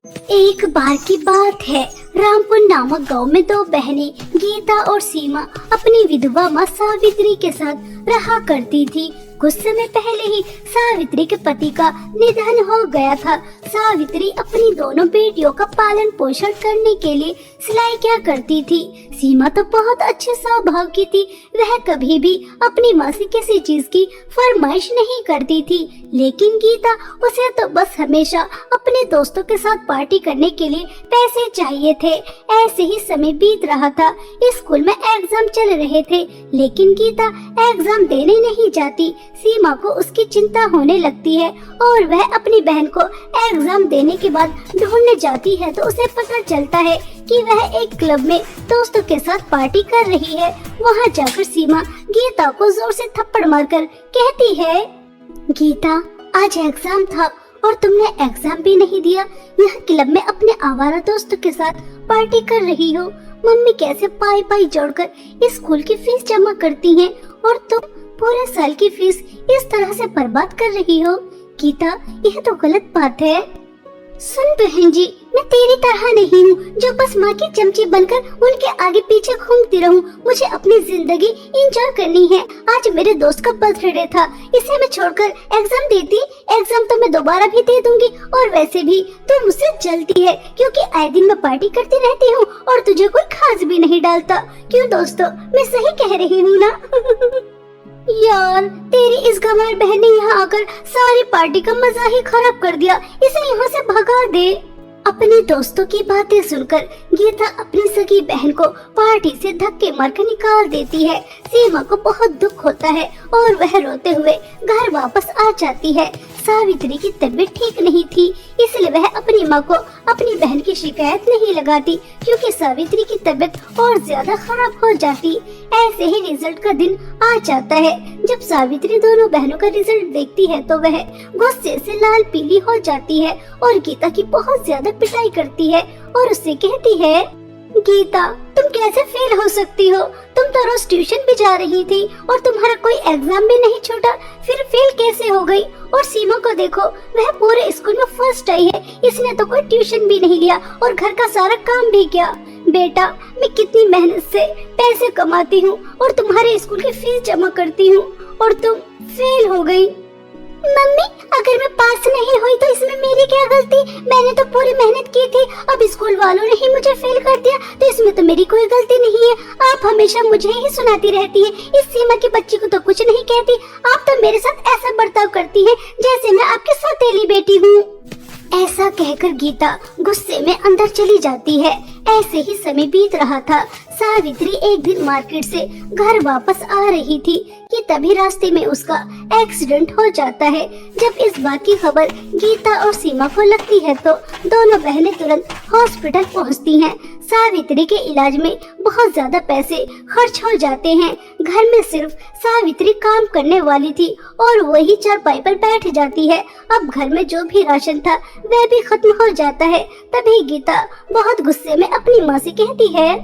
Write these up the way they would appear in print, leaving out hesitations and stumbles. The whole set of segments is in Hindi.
एक बार की बात है, रामपुर नामक गांव में दो बहनें गीता और सीमा अपनी विधवा माँ सावित्री के साथ रहा करती थी। कुछ समय पहले ही सावित्री के पति का निधन हो गया था। सावित्री अपनी दोनों बेटियों का पालन पोषण करने के लिए सिलाई क्या करती थी। सीमा तो बहुत अच्छे स्वभाव की थी, वह कभी भी अपनी माँ से किसी चीज की फरमाइश नहीं करती थी। लेकिन गीता, उसे तो बस हमेशा अपने दोस्तों के साथ पार्टी करने के लिए पैसे चाहिए थे। ऐसे ही समय बीत रहा था। स्कूल में एग्जाम चल रहे थे, लेकिन गीता एग्जाम देने नहीं जाती। सीमा को उसकी चिंता होने लगती है और वह अपनी बहन को एग्जाम देने के बाद ढूंढने जाती है तो उसे पता चलता है कि वह एक क्लब में दोस्तों के साथ पार्टी कर रही है। वहां जाकर सीमा गीता को जोर से थप्पड़ मारकर कहती है, गीता, आज एग्जाम था और तुमने एग्जाम भी नहीं दिया। यह क्लब में अपने आवारा दोस्तों के साथ पार्टी कर रही हो। मम्मी कैसे पाई पाई जोड़कर स्कूल की फीस जमा करती हैं और तुम पूरे साल की फीस इस तरह से बर्बाद कर रही हो। गीता, यह तो गलत बात है। सुन बहन जी, मैं तेरी तरह नहीं हूँ जो बस माँ की चमची बनकर उनके आगे पीछे घूमती रहूं। मुझे अपनी जिंदगी एंजॉय करनी है। आज मेरे दोस्त का बर्थडे था, इसे मैं छोड़कर एग्जाम देती। एग्जाम तो मैं दोबारा भी दे दूंगी और वैसे भी तू मुझसे जलती है क्योंकि आए दिन मैं पार्टी करती रहती हूँ और तुझे कोई खास भी नहीं डालता। क्यों दोस्तों, मैं सही कह रही हूँ ना? यार, तेरी इस गंवार बहन ने यहाँ आकर सारी पार्टी का मजा ही खराब कर दिया। इसे यहाँ से भगा दे। अपने दोस्तों की बातें सुनकर गीता अपनी सगी बहन को पार्टी से धक्के मारकर निकाल देती है। सीमा को बहुत दुख होता है और वह रोते हुए घर वापस आ जाती है। सावित्री की तबीयत ठीक नहीं थी, इसलिए वह अपनी माँ को अपनी बहन की शिकायत नहीं लगाती क्योंकि सावित्री की तबीयत और ज्यादा खराब हो जाती। ऐसे ही रिजल्ट का दिन आ जाता है। जब सावित्री दोनों बहनों का रिजल्ट देखती है तो वह गुस्से से लाल पीली हो जाती है और गीता की बहुत ज्यादा पिटाई करती है और उससे कहती है, गीता, तुम कैसे फेल हो सकती हो? तुम तो रोज ट्यूशन भी जा रही थी और तुम्हारा कोई एग्जाम भी नहीं छूटा, फिर फेल कैसे हो गई? और सीमा को देखो, वह पूरे स्कूल में फर्स्ट आई है। इसने तो कोई ट्यूशन भी नहीं लिया और घर का सारा काम भी किया। बेटा, मैं कितनी मेहनत से पैसे कमाती हूँ और तुम्हारे स्कूल की फीस जमा करती हूँ और तुम फेल हो गई। मम्मी, अगर मैं पास नहीं हुई तो इसमें मेरी क्या गलती? मैंने तो पूरी मेहनत की थी। अब स्कूल वालों ने ही मुझे फेल कर दिया तो इसमें तो मेरी कोई गलती नहीं है। आप हमेशा मुझे ही सुनाती रहती है। इस सीमा की बच्ची को तो कुछ नहीं कहती। आप तो मेरे साथ ऐसा बर्ताव करती है जैसे मैं आपकी सौतेली बेटी हूँ। ऐसा कहकर गीता गुस्से में अंदर चली जाती है। ऐसे ही समय बीत रहा था। सावित्री एक दिन मार्केट से घर वापस आ रही थी कि तभी रास्ते में उसका एक्सीडेंट हो जाता है। जब इस बात की खबर गीता और सीमा को लगती है तो दोनों बहनें तुरंत हॉस्पिटल पहुंचती हैं। सावित्री के इलाज में बहुत ज्यादा पैसे खर्च हो जाते हैं। घर में सिर्फ सावित्री काम करने वाली थी और वही चारपाई पर बैठ जाती है। अब घर में जो भी राशन था वह भी खत्म हो जाता है। तभी गीता बहुत गुस्से में अपनी माँ से कहती है,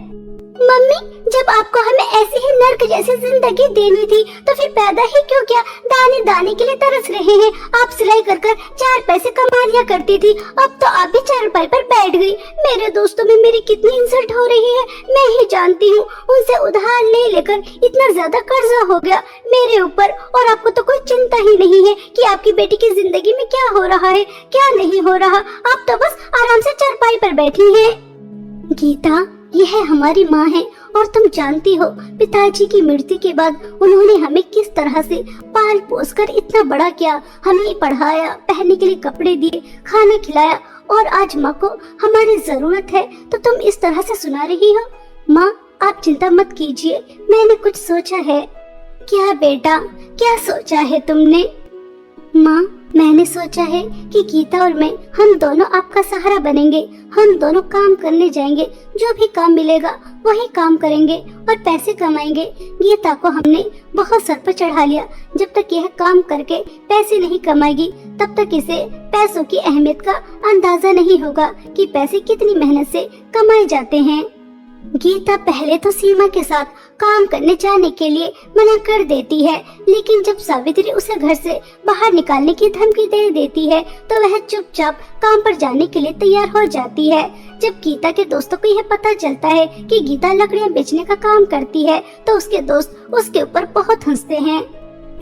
मम्मी, जब आपको हमें ऐसी ही नर्क जैसी जिंदगी देनी थी तो फिर पैदा ही क्यों किया? दाने दाने के लिए तरस रहे हैं। आप सिलाई कर कर 4 पैसे कमा लिया करती थी, अब तो आप भी चारपाई पर बैठ गई। मेरे दोस्तों में मेरी कितनी इंसल्ट हो रही है मैं ही जानती हूँ। उनसे उधार ले लेकर इतना ज्यादा कर्जा हो गया मेरे ऊपर और आपको तो कोई चिंता ही नहीं है कि आपकी बेटी की जिंदगी में क्या हो रहा है, क्या नहीं हो रहा। आप तो बस आराम से चारपाई पर बैठी है। गीता, यह हमारी माँ है और तुम जानती हो पिताजी की मृत्यु के बाद उन्होंने हमें किस तरह से पाल पोस कर इतना बड़ा किया। हमें पढ़ाया, पहनने के लिए कपड़े दिए, खाना खिलाया और आज माँ को हमारी जरूरत है तो तुम इस तरह से सुना रही हो। माँ, आप चिंता मत कीजिए, मैंने कुछ सोचा है। क्या बेटा, क्या सोचा है तुमने? माँ, मैंने सोचा है कि गीता और मैं, हम दोनों आपका सहारा बनेंगे। हम दोनों काम करने जाएंगे, जो भी काम मिलेगा वही काम करेंगे और पैसे कमाएंगे। गीता को हमने बहुत सर पर चढ़ा लिया। जब तक यह काम करके पैसे नहीं कमाएगी तब तक इसे पैसों की अहमियत का अंदाजा नहीं होगा कि पैसे कितनी मेहनत से कमाए जाते हैं। गीता पहले तो सीमा के साथ काम करने जाने के लिए मना कर देती है। लेकिन जब सावित्री उसे घर से बाहर निकालने की धमकी दे देती है तो वह चुपचाप काम पर जाने के लिए तैयार हो जाती है। जब गीता के दोस्तों को यह पता चलता है कि गीता लकड़ियां बेचने का काम करती है तो उसके दोस्त उसके ऊपर बहुत हंसते हैं।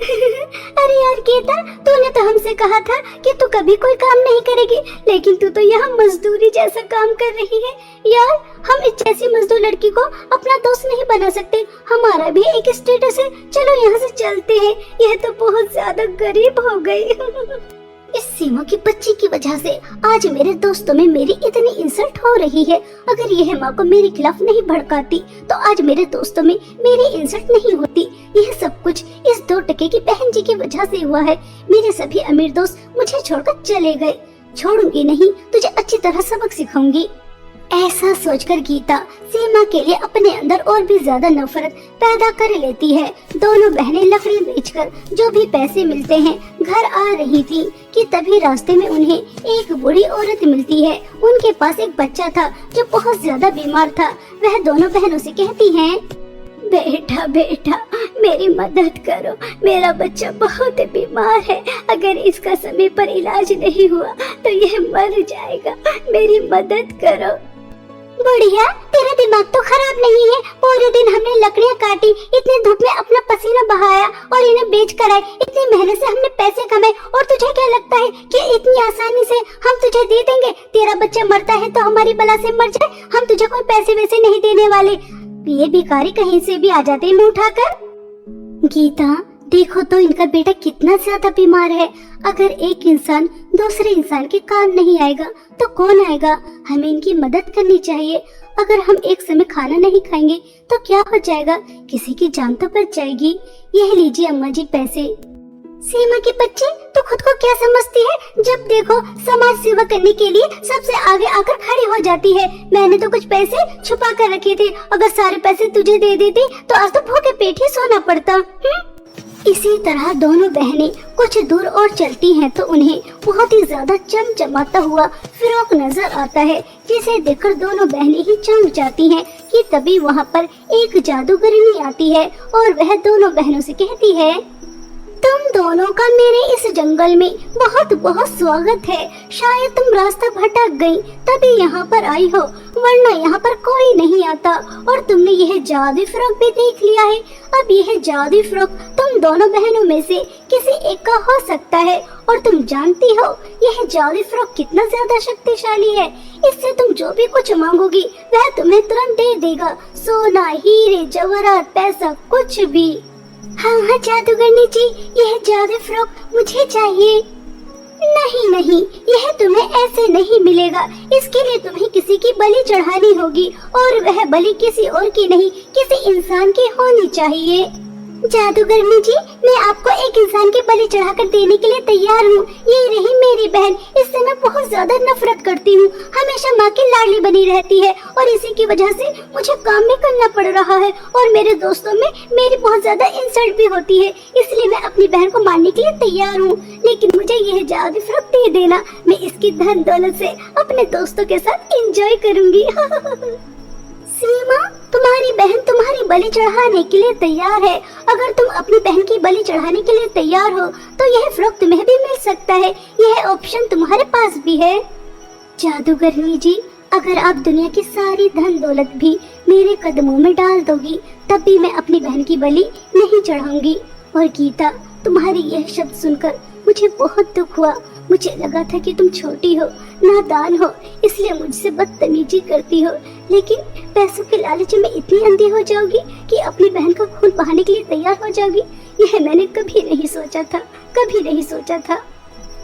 अरे यार गीता, तूने तो हमसे कहा था कि तू कभी कोई काम नहीं करेगी, लेकिन तू तो यहाँ मजदूरी जैसा काम कर रही है। यार, हम इस जैसी मजदूर लड़की को अपना दोस्त नहीं बना सकते। हमारा भी एक स्टेटस है। चलो यहाँ से चलते हैं। यह तो बहुत ज्यादा गरीब हो गई। इस सीमा की बच्ची की वजह से आज मेरे दोस्तों में मेरी इतनी इंसल्ट हो रही है। अगर यह माँ को मेरे खिलाफ नहीं भड़काती तो आज मेरे दोस्तों में मेरी इंसल्ट नहीं होती। यह सब कुछ इस 2 टके की बहन जी की वजह से हुआ है। मेरे सभी अमीर दोस्त मुझे छोड़कर चले गए। छोड़ूंगी नहीं, तुझे अच्छी तरह सबक सिखाऊंगी। ऐसा सोचकर गीता सीमा के लिए अपने अंदर और भी ज्यादा नफरत पैदा कर लेती है। दोनों बहनें लकड़ी बेचकर जो भी पैसे मिलते हैं घर आ रही थी कि तभी रास्ते में उन्हें एक बूढ़ी औरत मिलती है। उनके पास एक बच्चा था जो बहुत ज्यादा बीमार था। वह दोनों बहनों से कहती हैं, बेटा बेटा मेरी मदद करो, मेरा बच्चा बहुत बीमार है। अगर इसका समय पर इलाज नहीं हुआ तो यह मर जाएगा। मेरी मदद करो। बुढ़िया, तेरा दिमाग तो खराब नहीं है। पूरे दिन हमने लकड़ियाँ काटी, इतनी धूप में अपना पसीना बहाया और इन्हें बेच कर आए। इतनी मेहनत से हमने पैसे कमाए और तुझे क्या लगता है कि इतनी आसानी से हम तुझे दे देंगे? तेरा बच्चा मरता है तो हमारी बला से मर जाए, हम तुझे कोई पैसे वैसे नहीं देने वाले। ये भिखारी कहीं से भी आ जाते हैं मुंह उठाकर। गीता, देखो तो इनका बेटा कितना ज्यादा बीमार है। अगर एक इंसान दूसरे इंसान के काम नहीं आएगा तो कौन आएगा? हमें इनकी मदद करनी चाहिए। अगर हम एक समय खाना नहीं खाएंगे तो क्या हो जाएगा? किसी की जान तो बच जाएगी। यह लीजिए अम्मा जी पैसे। सीमा की बच्ची, तो खुद को क्या समझती है? जब देखो समाज सेवा करने के लिए सबसे आगे आकर खड़ी हो जाती है। मैंने तो कुछ पैसे छुपा कर रखे थे। अगर सारे पैसे तुझे दे देती तो आज तो भूखे पेट ही सोना पड़ता। इसी तरह दोनों बहनें कुछ दूर और चलती हैं तो उन्हें बहुत ही ज्यादा चमचमाता हुआ फ्रॉक नजर आता है, जिसे देखकर दोनों बहनें ही चौंक जाती हैं कि तभी वहाँ पर एक जादूगरनी आती है और वह दोनों बहनों से कहती है, तुम दोनों का मेरे इस जंगल में बहुत बहुत स्वागत है। शायद तुम रास्ता भटक गई तभी यहाँ पर आई हो, वरना यहाँ पर कोई नहीं आता। और तुमने यह जादू फ्रॉक भी देख लिया है। अब यह जादू फ्रॉक तुम दोनों बहनों में से किसी एक का हो सकता है। और तुम जानती हो यह जादू फ्रॉक कितना ज्यादा शक्तिशाली है। इससे तुम जो भी कुछ मांगोगी वह तुम्हें तुरंत दे देगा। सोना, हीरे, जवाहरात, पैसा, कुछ भी। हाँ जादूगरनी जी, यह जादू फ्रॉक मुझे चाहिए। नहीं नहीं, यह तुम्हें ऐसे नहीं मिलेगा। इसके लिए तुम्हें किसी की बलि चढ़ानी होगी और वह बलि किसी और की नहीं, किसी इंसान की होनी चाहिए। जादूगरनी जी, मैं आपको एक इंसान की बलि चढ़ाकर देने के लिए तैयार हूँ। ये रही मेरी बहन, इससे मैं बहुत ज्यादा नफरत करती हूँ। हमेशा माँ की लाडली बनी रहती है और इसी की वजह से मुझे काम भी करना पड़ रहा है और मेरे दोस्तों में मेरी बहुत ज्यादा इंसल्ट भी होती है। इसलिए मैं अपनी बहन को मारने के लिए तैयार हूँ, लेकिन मुझे यह जादू फ्रॉक दे देना। मैं इसकी धन दौलत से अपने दोस्तों के साथ एंजॉय करूँगी। सीमा, तुम्हारी बहन तुम्हारी बलि चढ़ाने के लिए तैयार है। अगर तुम अपनी बहन की बलि चढ़ाने के लिए तैयार हो तो यह फ्रॉक तुम्हें भी मिल सकता है। यह ऑप्शन तुम्हारे पास भी है। जादूगरनी जी, अगर आप दुनिया की सारी धन दौलत भी मेरे कदमों में डाल दोगी तब भी मैं अपनी बहन की बलि नहीं चढ़ाऊंगी। और गीता, तुम्हारी यह शब्द सुनकर मुझे बहुत दुख हुआ। मुझे लगा था कि तुम छोटी हो, नादान हो, इसलिए मुझसे बदतमीजी करती हो, लेकिन पैसों के लालच में इतनी अंधी हो जाओगी कि अपनी बहन का खून बहाने के लिए तैयार हो जाओगी। यह मैंने कभी नहीं सोचा था, कभी नहीं सोचा था।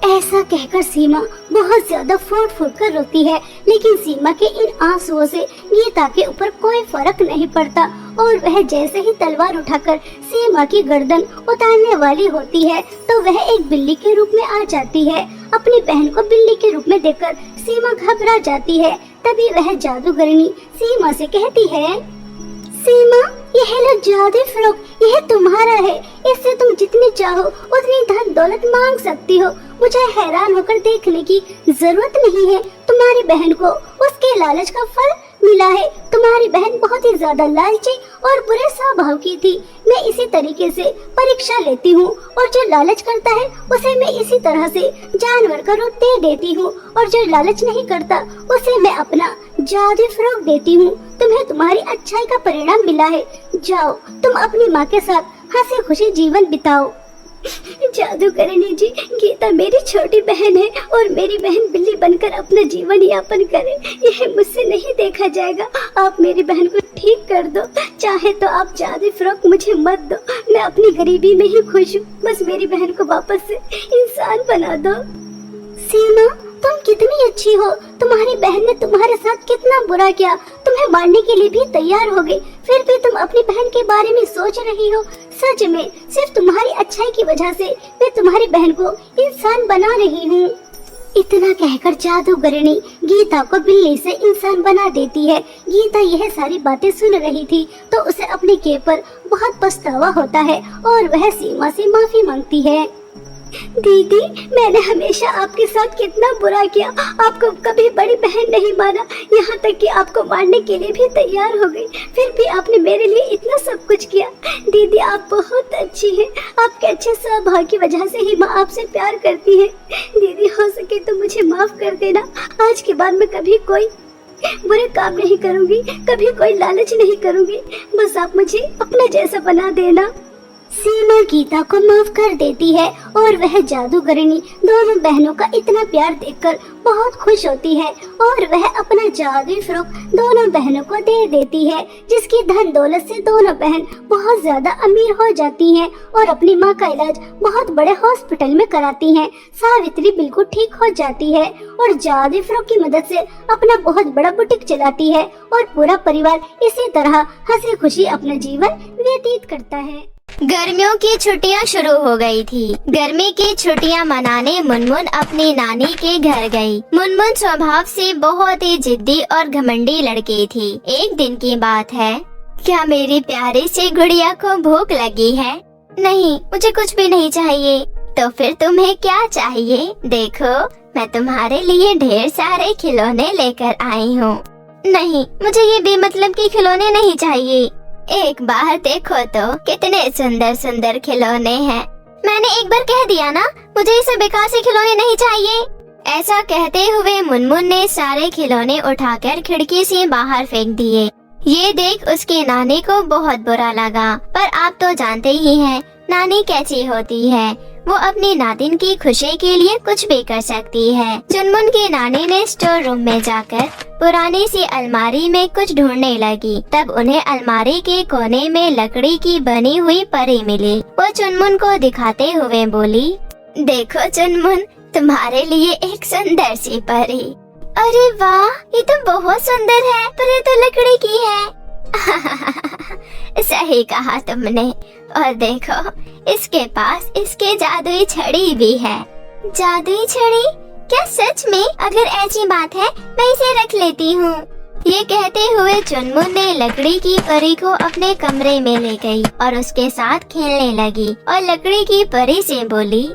ऐसा कहकर सीमा बहुत ज्यादा फूट फूट कर रोती है, लेकिन सीमा के इन आंसुओं से गीता के ऊपर कोई फर्क नहीं पड़ता और वह जैसे ही तलवार उठाकर सीमा की गर्दन उतारने वाली होती है तो वह एक बिल्ली के रूप में आ जाती है। अपनी बहन को बिल्ली के रूप में देखकर सीमा घबरा जाती है। तभी वह जादूगरनी सीमा से कहती है, सीमा, यह लो जादू फ्रॉक, यह तुम्हारा है। इससे तुम जितनी चाहो उतनी धन दौलत मांग सकती हो। मुझे हैरान होकर देखने की जरूरत नहीं है। तुम्हारी बहन को उसके लालच का फल मिला है। तुम्हारी बहन बहुत ही ज्यादा लालची और बुरे स्वभाव की थी। मैं इसी तरीके से परीक्षा लेती हूँ और जो लालच करता है उसे मैं इसी तरह से जानवर का रूप दे देती हूँ और जो लालच नहीं करता उसे मैं अपना जादू फ्रॉक देती हूँ। तुम्हें तुम्हारी अच्छाई का परिणाम मिला है। जाओ तुम अपनी माँ के साथ हंसी खुशी जीवन बिताओ। जादूगरनी जी, गीता मेरी छोटी बहन है और मेरी बहन बिल्ली बनकर अपना जीवन यापन करे, यह मुझसे नहीं देखा जाएगा। आप मेरी बहन को ठीक कर दो। चाहे तो आप जादू फ्रॉक मुझे मत दो, मैं अपनी गरीबी में ही खुश हूँ। बस मेरी बहन को वापस से इंसान बना दो। सीमा, तुम कितनी अच्छी हो। तुम्हारी बहन ने तुम्हारे साथ कितना बुरा किया, तुम्हें मारने के लिए भी तैयार हो गई, फिर भी तुम अपनी बहन के बारे में सोच रही हो। सच में सिर्फ तुम्हारी अच्छाई की वजह से मैं तुम्हारी बहन को इंसान बना रही हूँ। इतना कहकर जादूगरनी गीता को बिल्ली से इंसान बना देती है। गीता यह सारी बातें सुन रही थी तो उसे अपने किए पर बहुत पछतावा होता है और वह सीमा से माफी मांगती है। दीदी, मैंने हमेशा आपके साथ कितना बुरा किया, आपको कभी बड़ी बहन नहीं माना, यहाँ तक कि आपको मारने के लिए भी तैयार हो गई, फिर भी आपने मेरे लिए इतना सब कुछ किया। दीदी, आप बहुत अच्छी हैं, आपके अच्छे स्वभाव की वजह से ही माँ आपसे प्यार करती है। दीदी, हो सके तो मुझे माफ कर देना। आज के बाद मैं कभी कोई बुरे काम नहीं करूँगी, कभी कोई लालच नहीं करूँगी, बस आप मुझे अपना जैसा बना देना। सीमा गीता को माफ कर देती है और वह जादूगरनी दोनों बहनों का इतना प्यार देखकर बहुत खुश होती है और वह अपना जादुई फ्रॉक दोनों बहनों को दे देती है, जिसकी धन दौलत से दोनों बहन बहुत ज्यादा अमीर हो जाती हैं और अपनी माँ का इलाज बहुत बड़े हॉस्पिटल में कराती हैं। सावित्री बिल्कुल ठीक हो जाती है और जादुई फ्रॉक की मदद से अपना बहुत बड़ा बुटीक चलाती है और पूरा परिवार इसी तरह हंसी खुशी अपना जीवन व्यतीत करता है। गर्मियों की छुट्टियां शुरू हो गई थी। गर्मी की छुट्टियां मनाने मुनमुन अपनी नानी के घर गई। मुनमुन स्वभाव से बहुत ही जिद्दी और घमंडी लड़की थी। एक दिन की बात है, क्या मेरी प्यारी सी गुड़िया को भूख लगी है? नहीं, मुझे कुछ भी नहीं चाहिए। तो फिर तुम्हें क्या चाहिए? देखो, मैं तुम्हारे लिए ढेर सारे खिलौने लेकर आई हूँ। नहीं, मुझे ये बेमतलब के खिलौने नहीं चाहिए। एक बार देखो तो कितने सुंदर सुंदर खिलौने हैं। मैंने एक बार कह दिया ना, मुझे ये बेकार से खिलौने नहीं चाहिए। ऐसा कहते हुए मुनमुन ने सारे खिलौने उठाकर खिड़की से बाहर फेंक दिए। ये देख उसकी नानी को बहुत बुरा लगा, पर आप तो जानते ही हैं नानी कैसी होती है, वो अपनी नातिन की खुशी के लिए कुछ भी कर सकती है। चुनमुन की नानी ने स्टोर रूम में जाकर पुरानी सी अलमारी में कुछ ढूंढने लगी। तब उन्हें अलमारी के कोने में लकड़ी की बनी हुई परी मिली। वो चुनमुन को दिखाते हुए बोली, देखो चुनमुन, तुम्हारे लिए एक सुंदर सी परी। अरे वाह, ये तो बहुत सुंदर है, पर ये तो लकड़ी की है। सही कहा तुमने। और देखो, इसके पास इसके जादुई छड़ी भी है। जादुई छड़ी? क्या सच में? अगर ऐसी बात है, मैं इसे रख लेती हूँ। ये कहते हुए चुनमुन ने लकड़ी की परी को अपने कमरे में ले गई और उसके साथ खेलने लगी और लकड़ी की परी से बोली,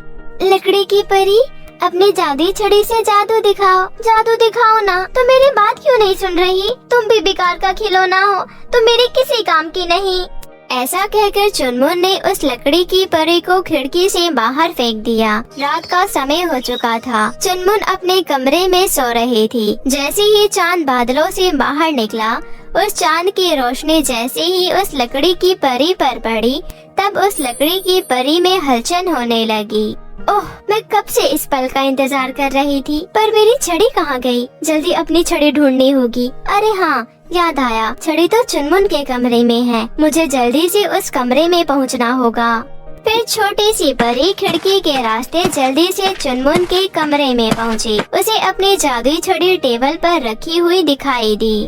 लकड़ी की परी, अपनी जादुई छड़ी से जादू दिखाओ ना। तो मेरी बात क्यों नहीं सुन रही? तुम भी बेकार का खिलौना हो, तुम मेरे किसी काम की नहीं। ऐसा कहकर चुनमुन ने उस लकड़ी की परी को खिड़की से बाहर फेंक दिया। रात का समय हो चुका था। चुनमुन अपने कमरे में सो रही थी। जैसे ही चांद बादलों से बाहर निकला, उस चांद की रोशनी जैसे ही उस लकड़ी की परी पर पड़ी, तब उस लकड़ी की परी में हलचल होने लगी। ओह, मैं कब से इस पल का इंतजार कर रही थी, पर मेरी छड़ी कहाँ गई? जल्दी अपनी छड़ी ढूंढनी होगी। अरे हाँ, याद आया, छड़ी तो चुनमुन के कमरे में है। मुझे जल्दी से उस कमरे में पहुंचना होगा। फिर छोटी सी परी खिड़की के रास्ते जल्दी से चुनमुन के कमरे में पहुंची। उसे अपनी जादुई छड़ी टेबल पर रखी हुई दिखाई दी।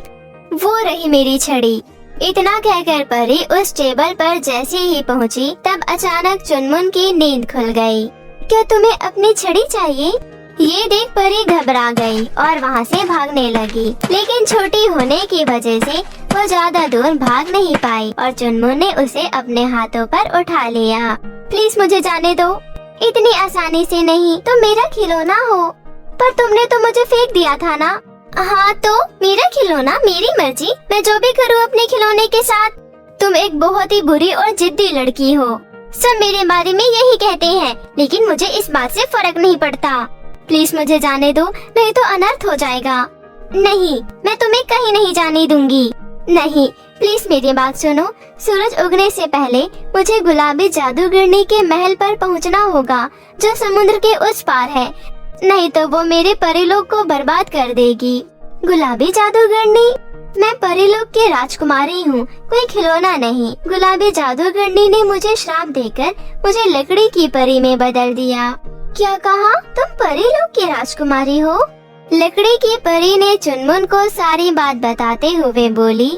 वो रही मेरी छड़ी। इतना कहकर परी उस टेबल पर जैसे ही पहुंची, तब अचानक चुनमुन की नींद खुल गई। क्या तुम्हें अपनी छड़ी चाहिए? ये देख परी घबरा गई और वहाँ से भागने लगी, लेकिन छोटी होने की वजह से वो ज्यादा दूर भाग नहीं पाई और चुनमुन ने उसे अपने हाथों पर उठा लिया। प्लीज मुझे जाने दो। इतनी आसानी से नहीं, तुम मेरा खिलौना हो। पर तुमने तो मुझे फेंक दिया था ना। हाँ तो मेरा खिलौना, मेरी मर्जी, मैं जो भी करूँ अपने खिलौने के साथ। तुम एक बहुत ही बुरी और जिद्दी लड़की हो। सब मेरे बारे में यही कहते हैं, लेकिन मुझे इस बात से फर्क नहीं पड़ता। प्लीज मुझे जाने दो, नहीं तो अनर्थ हो जाएगा। नहीं, मैं तुम्हें कहीं नहीं जाने दूंगी। नहीं, प्लीज मेरी बात सुनो। सूरज उगने से पहले मुझे गुलाबी जादूगरनी के महल पर पहुंचना होगा, जो समुद्र के उस पार है, नहीं तो वो मेरे परीलोक को बर्बाद कर देगी। गुलाबी जादूगरनी? मैं परीलोक की राजकुमारी हूँ, कोई खिलौना नहीं। गुलाबी जादूगरनी ने मुझे श्राप देकर मुझे लकड़ी की परी में बदल दिया। क्या कहा? तुम परीलोक की राजकुमारी हो? लकड़ी की परी ने चुनमुन को सारी बात बताते हुए बोली,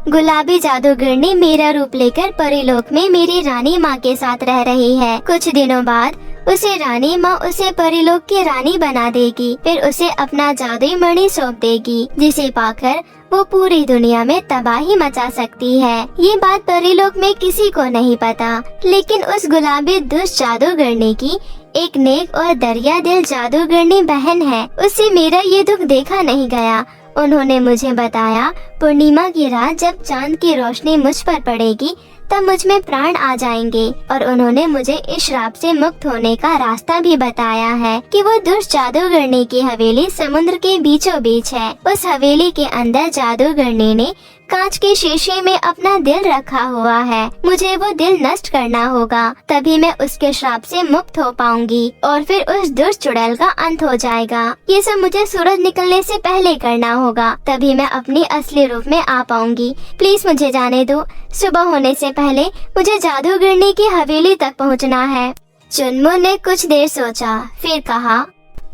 गुलाबी जादूगरनी मेरा रूप लेकर परीलोक में मेरी रानी माँ के साथ रह रही है। कुछ दिनों बाद उसे रानी माँ उसे परीलोक की रानी बना देगी, फिर उसे अपना जादुई मणि सौंप देगी, जिसे पाकर वो पूरी दुनिया में तबाही मचा सकती है। ये बात परीलोक में किसी को नहीं पता, लेकिन उस गुलाबी दुष्ट जादूगरनी की एक नेक और दरिया दिल जादूगरनी बहन है, उससे मेरा ये दुख देखा नहीं गया। उन्होंने मुझे बताया, पूर्णिमा की रात जब चांद की रोशनी मुझ पर पड़ेगी तब मुझ में प्राण आ जाएंगे, और उन्होंने मुझे इस श्राप से मुक्त होने का रास्ता भी बताया है कि वो दुष्ट जादूगरनी की हवेली समुद्र के बीचों बीच है। उस हवेली के अंदर जादूगरनी ने कांच के शीशे में अपना दिल रखा हुआ है। मुझे वो दिल नष्ट करना होगा, तभी मैं उसके श्राप से मुक्त हो पाऊंगी और फिर उस दुष्ट चुड़ैल का अंत हो जाएगा। ये सब मुझे सूरज निकलने से पहले करना होगा, तभी मैं अपनी असली रूप में आ पाऊंगी। प्लीज मुझे जाने दो, सुबह होने से पहले मुझे जादूगरनी की हवेली तक पहुंचना है। चुनमुन ने कुछ देर सोचा, फिर कहा,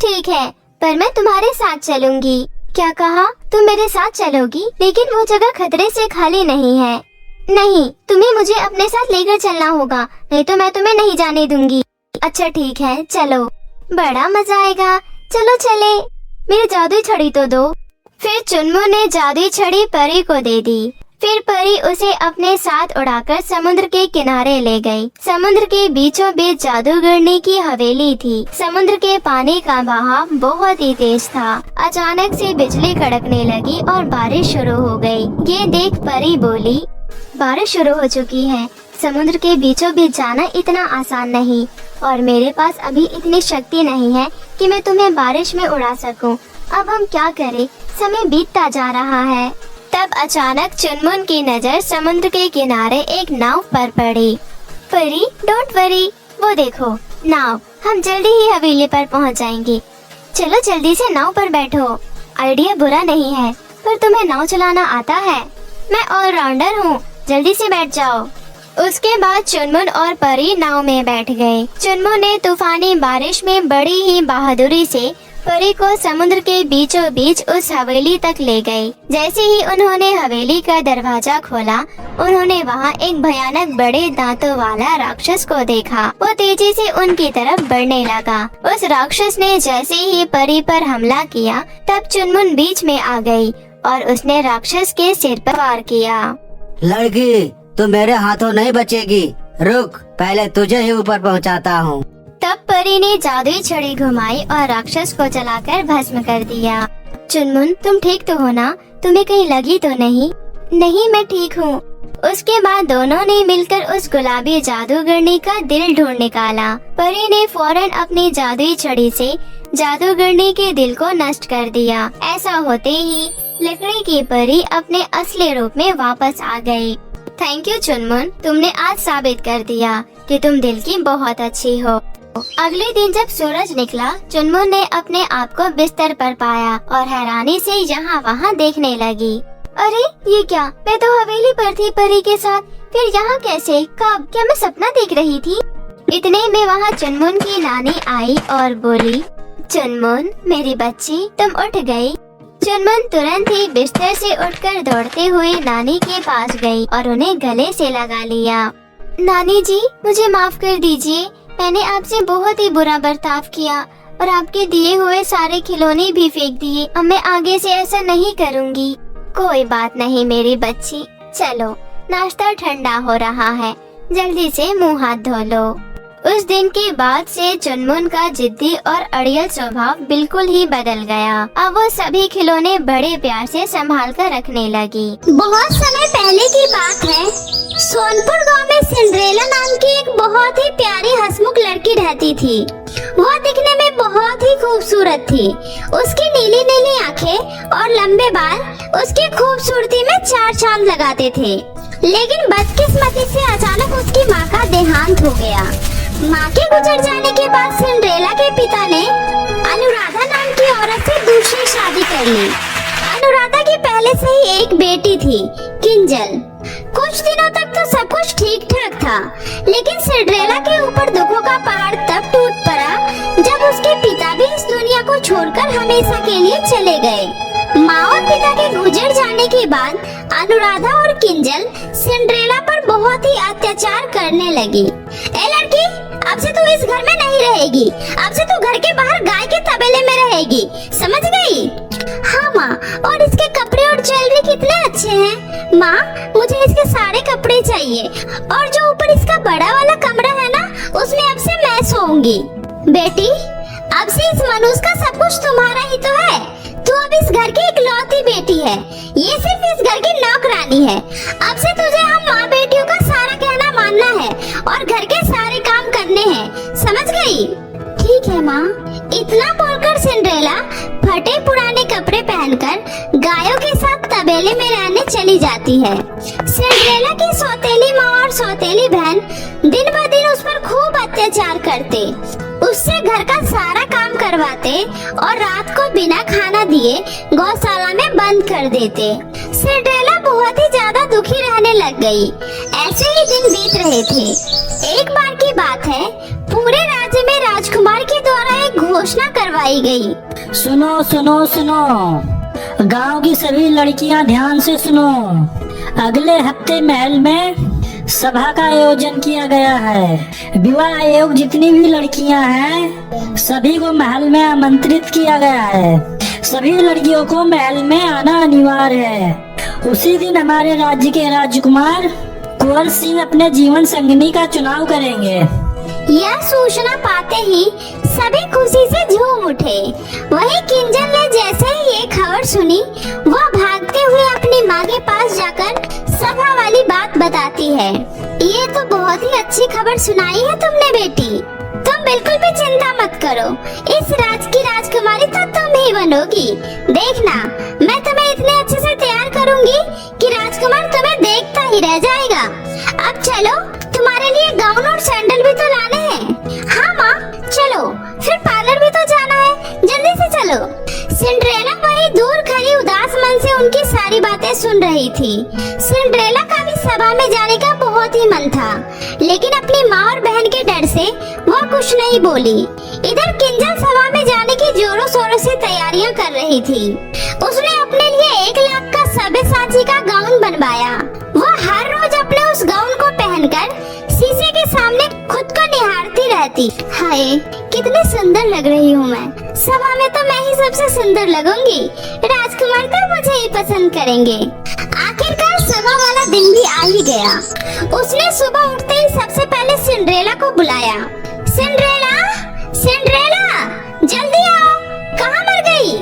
ठीक है, पर मैं तुम्हारे साथ चलूंगी। क्या कहा? तुम मेरे साथ चलोगी? लेकिन वो जगह खतरे से खाली नहीं है। नहीं, तुम्हें मुझे अपने साथ लेकर चलना होगा, नहीं तो मैं तुम्हें नहीं जाने दूंगी। अच्छा ठीक है, चलो, बड़ा मजा आएगा, चलो चले। मेरी जादुई छड़ी तो दो। फिर चुनमुन ने जादुई छड़ी परी को दे दी। फिर परी उसे अपने साथ उड़ाकर समुद्र के किनारे ले गई। समुद्र के बीचों बीच जादूगरनी की हवेली थी। समुद्र के पानी का बहाव बहुत ही तेज था। अचानक से बिजली कड़कने लगी और बारिश शुरू हो गई। ये देख परी बोली, बारिश शुरू हो चुकी है। समुद्र के बीचों बीच जाना इतना आसान नहीं, और मेरे पास अभी इतनी शक्ति नहीं है कि मैं तुम्हें बारिश में उड़ा सकूं। अब हम क्या करें? समय बीतता जा रहा है। तब अचानक चुनमुन की नजर समुद्र के किनारे एक नाव पर पड़ी। परी, डोंट वरी, वो देखो नाव, हम जल्दी ही हवेली पर पहुंच जाएंगे। चलो जल्दी से नाव पर बैठो। आइडिया बुरा नहीं है, पर तुम्हें नाव चलाना आता है? मैं ऑलराउंडर हूँ, जल्दी से बैठ जाओ। उसके बाद चुनमुन और परी नाव में बैठ गए। चुनमुन ने तूफानी बारिश में बड़ी ही बहादुरी से परी को समुद्र के बीचों बीच उस हवेली तक ले गई। जैसे ही उन्होंने हवेली का दरवाजा खोला, उन्होंने वहाँ एक भयानक बड़े दांतों वाला राक्षस को देखा। वो तेजी से उनकी तरफ बढ़ने लगा। उस राक्षस ने जैसे ही परी पर हमला किया, तब चुनमुन बीच में आ गई और उसने राक्षस के सिर पर वार किया। लड़की, तू मेरे हाथों नहीं बचेगी, रुक, पहले तुझे ही ऊपर पहुंचाता हूँ। तब परी ने जादुई छड़ी घुमाई और राक्षस को जलाकर भस्म कर दिया। चुनमुन, तुम ठीक तो हो ना? तुम्हें कहीं लगी तो नहीं? नहीं, मैं ठीक हूँ। उसके बाद दोनों ने मिलकर उस गुलाबी जादूगरनी का दिल ढूंढ निकाला। परी ने फौरन अपनी जादुई छड़ी से जादूगरनी के दिल को नष्ट कर दिया। ऐसा होते ही लकड़ी की परी अपने असली रूप में वापस आ गई। थैंक यू चुनमुन, तुमने आज साबित कर दिया कि तुम दिल की बहुत अच्छी हो। अगले दिन जब सूरज निकला, चुनमुन ने अपने आप को बिस्तर पर पाया और हैरानी से यहाँ वहाँ देखने लगी। अरे ये क्या? मैं तो हवेली पर थी परी के साथ, फिर यहाँ कैसे? कब? क्या मैं सपना देख रही थी? इतने में वहाँ चुनमुन की नानी आई और बोली, चुनमुन मेरी बच्ची, तुम उठ गई। चुनमुन तुरंत ही बिस्तर से उठकर दौड़ते हुए नानी के पास गई और उन्हें गले से लगा लिया। नानी जी, मुझे माफ कर दीजिए, मैंने आपसे बहुत ही बुरा बर्ताव किया और आपके दिए हुए सारे खिलौने भी फेंक दिए। अब मैं आगे से ऐसा नहीं करूँगी। कोई बात नहीं मेरी बच्ची, चलो नाश्ता ठंडा हो रहा है, जल्दी से मुंह हाथ धो लो। उस दिन के बाद से चुनमुन का जिद्दी और अड़ियल स्वभाव बिल्कुल ही बदल गया। अब वो सभी खिलौने बड़े प्यार से संभाल कर रखने लगी। बहुत समय पहले की बात है। सोनपुर गांव में सिंड्रेला नाम की एक बहुत ही प्यारी हंसमुख लड़की रहती थी। वह दिखने में बहुत ही खूबसूरत थी। उसकी नीली नीली आंखें और लंबे बाल उसकी खूबसूरती में चार चांद लगाते थे। लेकिन बदकिस्मती से अचानक उसकी माँ का देहांत हो गया। माँ के गुजर जाने के बाद सिंड्रेला के पिता ने अनुराधा नाम की औरत से दूसरी शादी कर ली। अनुराधा की पहले से ही एक बेटी थी, किंजल। कुछ दिनों तक तो सब कुछ ठीक ठाक था, लेकिन सिंड्रेला के ऊपर दुखों का पहाड़ तब टूट पड़ा जब उसके पिता भी इस दुनिया को छोड़कर हमेशा के लिए चले गए। माँ और पिता के गुजर जाने के बाद अनुराधा और किंजल सिंड्रेला पर बहुत ही अत्याचार करने लगी। ए लड़की, अब से तू इस घर में नहीं रहेगी। अब से तू घर के बाहर गाय के तबेले में रहेगी, समझ गई? हाँ माँ, और इसके कपड़े और ज्वेलरी कितने अच्छे हैं। माँ, मुझे इसके सारे कपड़े चाहिए, और जो ऊपर इसका बड़ा वाला कमरा है ना, उसमें अब से मैं सोऊंगी। बेटी, अब से इस मनुष्य का सब कुछ तुम्हारा ही तो है। तू अब इस घर की इकलौती बेटी है। ये सिर्फ इस घर की नौकरानी है। अब से तुझे हम माँ बेटियों का सारा कहना मानना है और घर के सारे काम करने हैं, समझ गई? ठीक है माँ। इतना बोलकर सिंड्रेला फटे पुराने कपड़े पहनकर गायों के साथ तबेले में रहने चली जाती है। सिंड्रेला की सौतेली माँ और सौतेली बहन दिन ब दिन उस पर खूब अत्याचार करते, उससे घर का सारा काम करवाते और रात को बिना खाना दिए गौशाला में बंद कर देते। सिंड्रेला बहुत ही ज्यादा दुखी रहने लग गई। ऐसे ही दिन बीत रहे थे। एक बार की बात है, पूरे राज्य में राजकुमार के द्वारा एक घोषणा करवाई गई। सुनो सुनो सुनो, गांव की सभी लड़कियां ध्यान से सुनो। अगले हफ्ते महल में सभा का आयोजन किया गया है। विवाह आयोग जितनी भी लड़कियां हैं, सभी को महल में आमंत्रित किया गया है। सभी लड़कियों को महल में आना अनिवार्य है। उसी दिन हमारे राज्य के राजकुमार कुंवर सिंह अपने जीवन संगिनी का चुनाव करेंगे। यह सूचना पाते ही सभी खुशी से झूम उठे। वही किंजल ने जैसे ही ये खबर सुनी, वह भागते हुए अपनी माँ के पास जाकर सभा वाली बात बताती है। ये तो बहुत ही अच्छी खबर सुनाई है तुमने बेटी। तुम बिल्कुल भी चिंता मत करो। इस राज की राजकुमारी तो तुम ही बनोगी। देखना, मैं तुम्हें इतने अच्छे से तैयार करूंगी कि राजकुमार तुम्हें देखता ही रह जाएगा। अब चलो, तुम्हारे लिए गाउन और सैंडल भी तो लाने हैं। हाँ माँ, चलो। फिर पार्लर भी तो जाना है, जल्दी से चलो। सिंड्रेला वही दूर खड़ी उदास मन से उनकी सारी बातें सुन रही थी। सिंड्रेला का भी सभा में जाने का बहुत ही मन था, लेकिन अपनी माँ और बहन के डर से वह कुछ नहीं बोली। इधर किंजल सभा में जाने की जोरों शोरों से तैयारियां कर रही थी। उसने अपने लिए 1 लाख का सब्यसाची का गाउन बनवाया। वह हर रोज अपने उस गाउन को पहनकर शीशे के सामने खुद को निहारती रहती। हाय, कितनी सुंदर लग रही हूँ मैं। सभा में तो मैं ही सबसे सुंदर लगूंगी। राजकुमार तो मुझे ही पसंद करेंगे। आखिरकार सभा वाला दिन भी आ ही गया। उसने सुबह उठते ही सबसे पहले सिंड्रेला को बुलाया। सिंड्रेला, सिंड्रेला, जल्दी आओ। कहाँ मर गई?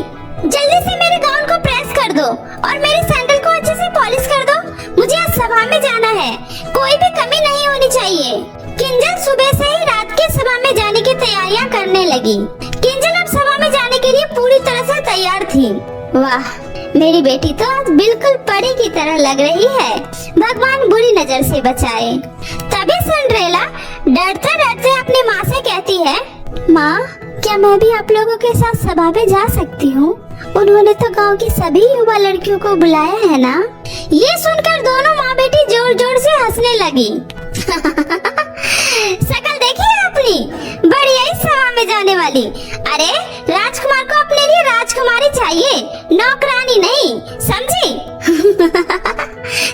जल्दी से मेरे गाउन को प्रेस कर दो और मेरी सैंडल को अच्छे से पॉलिश कर दो। मुझे आज सभा में जाना है, कोई भी कमी नहीं होनी चाहिए। किंजल सुबह से ही रात के सभा में जाने की तैयारियां करने लगी। किंजल अब सभा में जाने के लिए पूरी तरह से तैयार थी। वाह, मेरी बेटी तो आज बिल्कुल परी की तरह लग रही है। भगवान बुरी नजर से बचाए। तभी सिंड्रेला डरते डरते अपनी माँ से कहती है, माँ, क्या मैं भी आप लोगों के साथ सभा में जा सकती हूँ? उन्होंने तो गांव की सभी युवा लड़कियों को बुलाया है ना? ये सुनकर दोनों माँ बेटी जोर जोर से हंसने लगी। शकल देखी अपनी, बढ़िया ही सभा में जाने वाली। अरे, राजकुमार को अपने लिए राजकुमारी चाहिए, नौकरानी नहीं, समझी?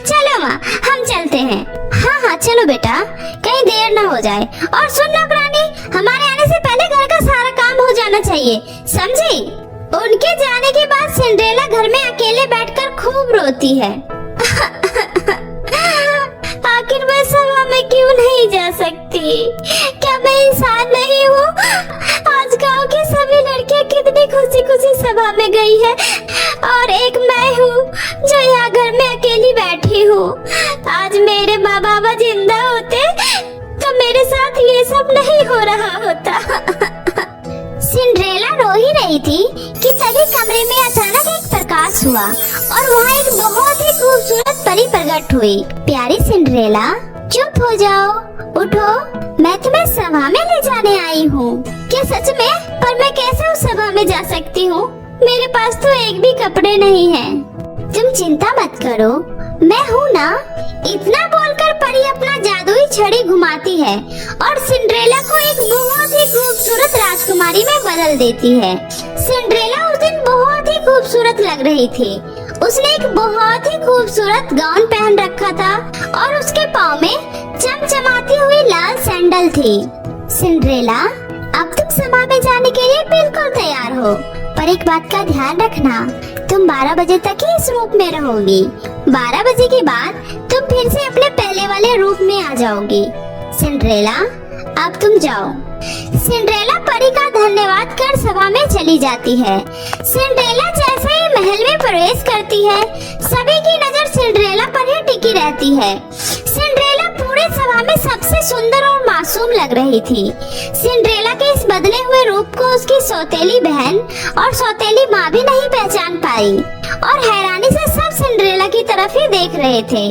चलो माँ, हम चलते हैं। हाँ हाँ, चलो बेटा, कहीं देर ना हो जाए। और सुन नौकरानी, हमारे आने से पहले घर का सारा काम हो जाना चाहिए, समझी? उनके जाने के बाद सिंड्रेला घर में अकेले बैठकर खूब रोती है। आखिर मैं सभा में क्यों नहीं जा सकती? क्या मैं इंसान नहीं हूँ। आज गांव की सभी लड़कियां कितनी खुशी खुशी सभा में गई है और एक मैं हूँ जो यहाँ घर में अकेली बैठी हूँ। आज मेरे माँ बाबा जिंदा होते तो मेरे साथ ये सब नहीं हो रहा होता। सिंड्रेला रो ही रही थी कि तभी कमरे में अचानक एक प्रकाश हुआ और वहाँ एक बहुत ही खूबसूरत परी प्रकट हुई। प्यारी सिंड्रेला, चुप हो जाओ, उठो, मैं तुम्हें सभा में ले जाने आई हूँ। क्या सच में? पर मैं कैसे उस सभा में जा सकती हूँ? मेरे पास तो एक भी कपड़े नहीं हैं। तुम चिंता मत करो, मैं हूँ ना। इतना बोलकर परी अपना जादुई छड़ी घुमाती है और सिंड्रेला को एक बहुत ही खूबसूरत राजकुमारी में बदल देती है। सिंड्रेला उस दिन बहुत ही खूबसूरत लग रही थी। उसने एक बहुत ही खूबसूरत गाउन पहन रखा था और उसके पाँव में चमचमाती हुई लाल सैंडल थी। सिंड्रेला, अब तुम सभा में जाने के लिए बिल्कुल तैयार हो, पर एक बात का ध्यान रखना, तुम 12 बजे तक ही इस रूप में रहोगी। 12 बजे के बाद तुम फिर से अपने पहले वाले रूप में आ जाओगी। सिंड्रेला, अब तुम जाओ। सिंड्रेला परी का धन्यवाद कर सभा में चली जाती है। सिंड्रेला जैसे ही महल में प्रवेश करती है, सभी की नजर सिंड्रेला पर ही टिकी रहती है। सिंड्रेला पूरे सभा में सबसे सुंदर और मासूम लग रही थी। सिंड्रेला के इस बदले हुए रूप को उसकी सौतेली बहन और सौतेली माँ भी नहीं पहचान पाई और हैरानी से सब सिंड्रेला की तरफ ही देख रहे थे।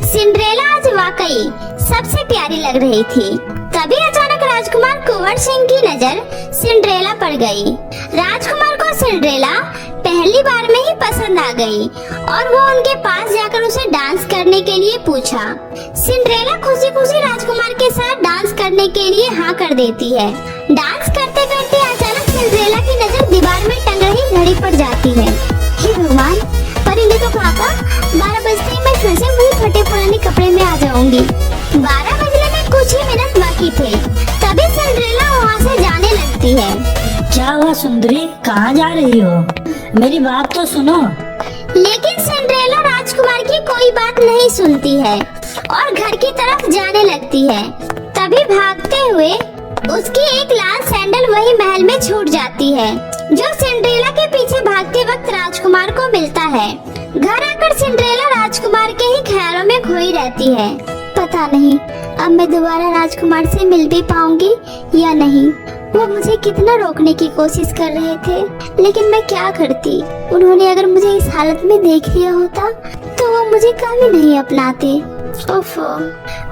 सिंड्रेला आज वाकई सबसे प्यारी लग रही थी। तभी अचानक राजकुमार कुंवर सिंह की नजर सिंड्रेला पर गई। राजकुमार को सिंड्रेला पहली बार में ही पसंद आ गई और वो उनके पास जाकर उसे डांस करने के लिए पूछा। सिंड्रेला खुशी खुशी राजकुमार के साथ डांस करने के लिए हाँ कर देती है। डांस करते करते अचानक सिंड्रेला की नजर दीवार में टंग रही घड़ी पर जाती है। हे भगवान, परी ने तो कहा था 12 बजते ही मैं फिर से वही फटे पुराने कपड़े में आ जाऊंगी। 12 बजने में कुछ ही मिनट बाकी थे। तभी सिंड्रेला वहाँ से जाने लगती है। क्या हुआ सुंदरी, कहाँ जा रही हो? मेरी बात तो सुनो। लेकिन सिंड्रेला राजकुमार की कोई बात नहीं सुनती है और घर की तरफ जाने लगती है। तभी भागते हुए उसकी एक लाल सैंडल वही महल में छूट जाती है, जो सिंड्रेला के पीछे भागते वक्त राजकुमार को मिलता है। घर आकर सिंड्रेला राजकुमार के ही ख्यालों में खोई रहती है। पता नहीं अब मैं दोबारा राजकुमार से मिल भी पाऊंगी या नहीं। वो मुझे कितना रोकने की कोशिश कर रहे थे, लेकिन मैं क्या करती। उन्होंने अगर मुझे इस हालत में देख लिया होता तो वो मुझे कभी नहीं अपनाते। ओफो,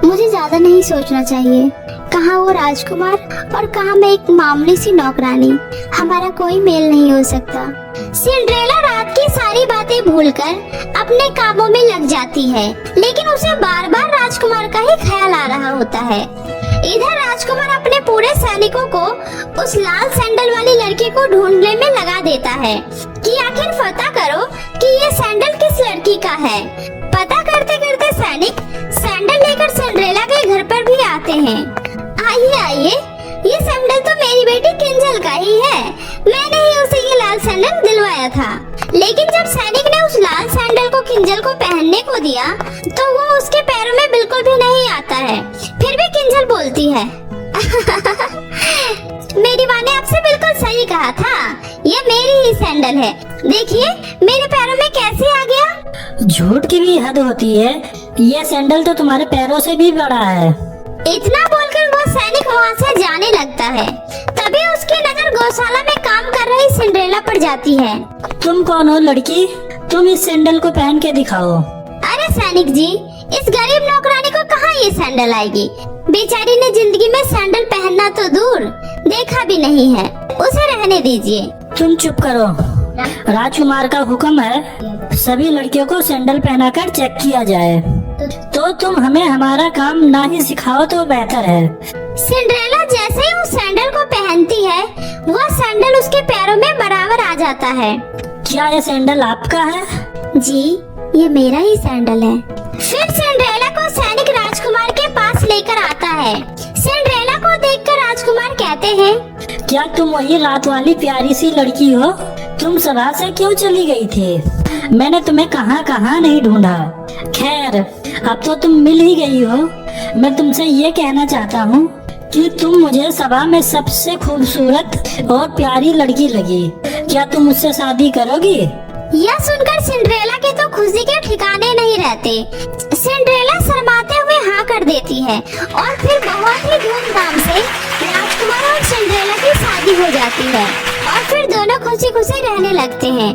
मुझे ज्यादा नहीं सोचना चाहिए। कहाँ वो राजकुमार और कहाँ मैं एक मामूली सी नौकरानी। हमारा कोई मेल नहीं हो सकता। सिंड्रेला रात की सारी बातें भूलकर अपने कामों में लग जाती है, लेकिन उसे बार बार राजकुमार का ही ख्याल आ रहा होता है। इधर राजकुमार अपने पूरे सैनिकों को उस लाल सैंडल वाली लड़की को ढूंढने में लगा देता है कि आखिर पता करो कि ये सैंडल किस लड़की का है। पता करते करते सैनिक सैंडल लेकर सिंड्रेला के घर पर भी आते हैं। आइए आइए, ये सैंडल तो मेरी बेटी किंजल का ही है। मैंने ही उसे ये लाल सैंडल दिलवाया था। लेकिन जब सैनिक ने उस लाल सैंडल को किंजल को पहनने को दिया तो वो उसके पैरों में बिल्कुल भी नहीं आता है। फिर भी किंजल बोलती है मेरी माँ ने आपसे बिल्कुल सही कहा था, ये मेरी ही सैंडल है। देखिए मेरे पैरों में कैसे आ गया। झूठ की भी हद होती है, ये सैंडल तो तुम्हारे पैरों से भी बड़ा है। इतना बोलकर वो सैनिक वहाँ से जाने लगता है। तभी उसकी नजर गौशाला में काम कर रही सिंड्रेला पर जाती है। तुम कौन हो लड़की? तुम इस सैंडल को पहन के दिखाओ। अरे सैनिक जी, इस गरीब नौकरानी को कहाँ ये सैंडल आएगी। बेचारी ने जिंदगी में सैंडल पहनना तो दूर देखा भी नहीं है, उसे रहने दीजिए। तुम चुप करो। राजकुमार का हुक्म है सभी लड़कियों को सैंडल पहनाकर चेक किया जाए, तो तुम हमें हमारा काम ना ही सिखाओ तो बेहतर है। सिंड्रेला जैसे ही उस सैंडल को पहनती है, वो सैंडल उसके पैरों में बराबर आ जाता है। क्या ये सैंडल आपका है? जी, ये मेरा ही सैंडल है। फिर सिंड्रेला को सैनिक राजकुमार के पास लेकर आता है। सिंड्रेला को देखकर राजकुमार कहते हैं, क्या तुम वही रात वाली प्यारी सी लड़की हो? तुम सभा से क्यों चली गई थी? मैंने तुम्हें कहाँ कहाँ नहीं ढूंढा। खैर, अब तो तुम मिल ही गई हो। मैं तुमसे ये कहना चाहता हूँ कि तुम मुझे सभा में सबसे खूबसूरत और प्यारी लड़की लगी। क्या तुम मुझसे शादी करोगी? यह सुनकर सिंड्रेला के तो खुशी के ठिकाने नहीं रहते। सिंड्रेला शर्माते हुए हाँ कर देती है और फिर बहुत ही धूमधाम से राजकुमार और सिंड्रेला की शादी हो जाती है और फिर दोनों खुशी खुशी रहने लगते हैं।